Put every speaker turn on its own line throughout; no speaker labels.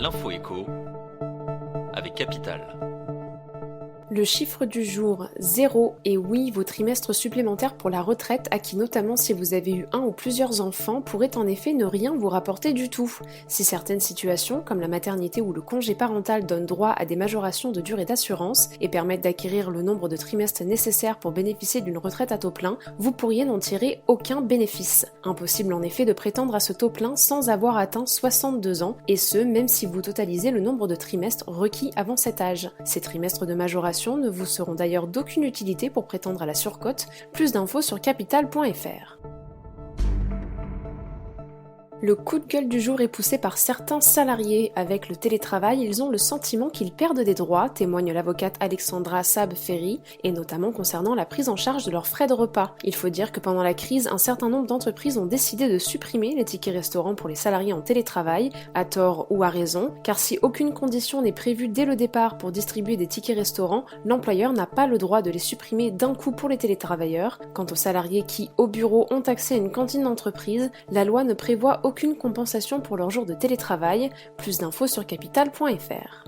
L'info écho avec Capital.
Le chiffre du jour, 0, et oui, vos trimestres supplémentaires pour la retraite, acquis notamment si vous avez eu un ou plusieurs enfants, pourraient en effet ne rien vous rapporter du tout. Si certaines situations, comme la maternité ou le congé parental, donnent droit à des majorations de durée d'assurance et permettent d'acquérir le nombre de trimestres nécessaires pour bénéficier d'une retraite à taux plein, vous pourriez n'en tirer aucun bénéfice. Impossible en effet de prétendre à ce taux plein sans avoir atteint 62 ans, et ce, même si vous totalisez le nombre de trimestres requis avant cet âge. Ces trimestres de majoration ne vous seront d'ailleurs d'aucune utilité pour prétendre à la surcote. Plus d'infos sur capital.fr. Le coup de gueule du jour est poussé par certains salariés. Avec le télétravail, ils ont le sentiment qu'ils perdent des droits, témoigne l'avocate Alexandra Saab-Ferry, et notamment concernant la prise en charge de leurs frais de repas. Il faut dire que pendant la crise, un certain nombre d'entreprises ont décidé de supprimer les tickets restaurants pour les salariés en télétravail, à tort ou à raison, car si aucune condition n'est prévue dès le départ pour distribuer des tickets restaurants, l'employeur n'a pas le droit de les supprimer d'un coup pour les télétravailleurs. Quant aux salariés qui, au bureau, ont accès à une cantine d'entreprise, la loi ne prévoit aucune compensation pour leur jour de télétravail. Plus d'infos sur capital.fr.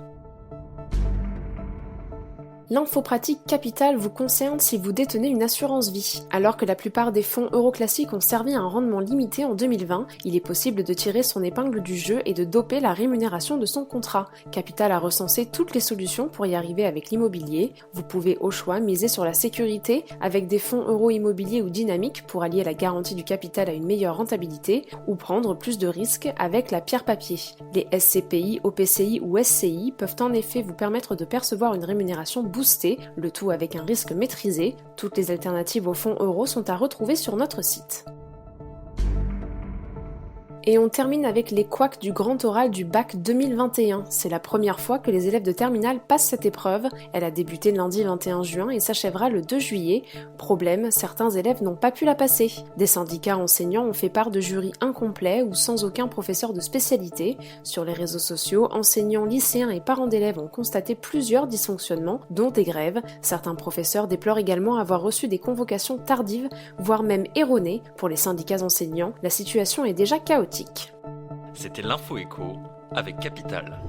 L'info pratique Capital vous concerne si vous détenez une assurance vie. Alors que la plupart des fonds euroclassiques ont servi à un rendement limité en 2020, il est possible de tirer son épingle du jeu et de doper la rémunération de son contrat. Capital a recensé toutes les solutions pour y arriver avec l'immobilier. Vous pouvez au choix miser sur la sécurité avec des fonds euro immobiliers ou dynamiques pour allier la garantie du capital à une meilleure rentabilité, ou prendre plus de risques avec la pierre papier. Les SCPI, OPCI ou SCI peuvent en effet vous permettre de percevoir une rémunération boostée, le tout avec un risque maîtrisé. Toutes les alternatives aux fonds euros sont à retrouver sur notre site. Et on termine avec les couacs du grand oral du bac 2021. C'est la première fois que les élèves de terminale passent cette épreuve. Elle a débuté lundi 21 juin et s'achèvera le 2 juillet. Problème, certains élèves n'ont pas pu la passer. Des syndicats enseignants ont fait part de jurys incomplets ou sans aucun professeur de spécialité. Sur les réseaux sociaux, enseignants, lycéens et parents d'élèves ont constaté plusieurs dysfonctionnements, dont des grèves. Certains professeurs déplorent également avoir reçu des convocations tardives, voire même erronées. Pour les syndicats enseignants, la situation est déjà chaotique.
C'était l'info écho avec Capital.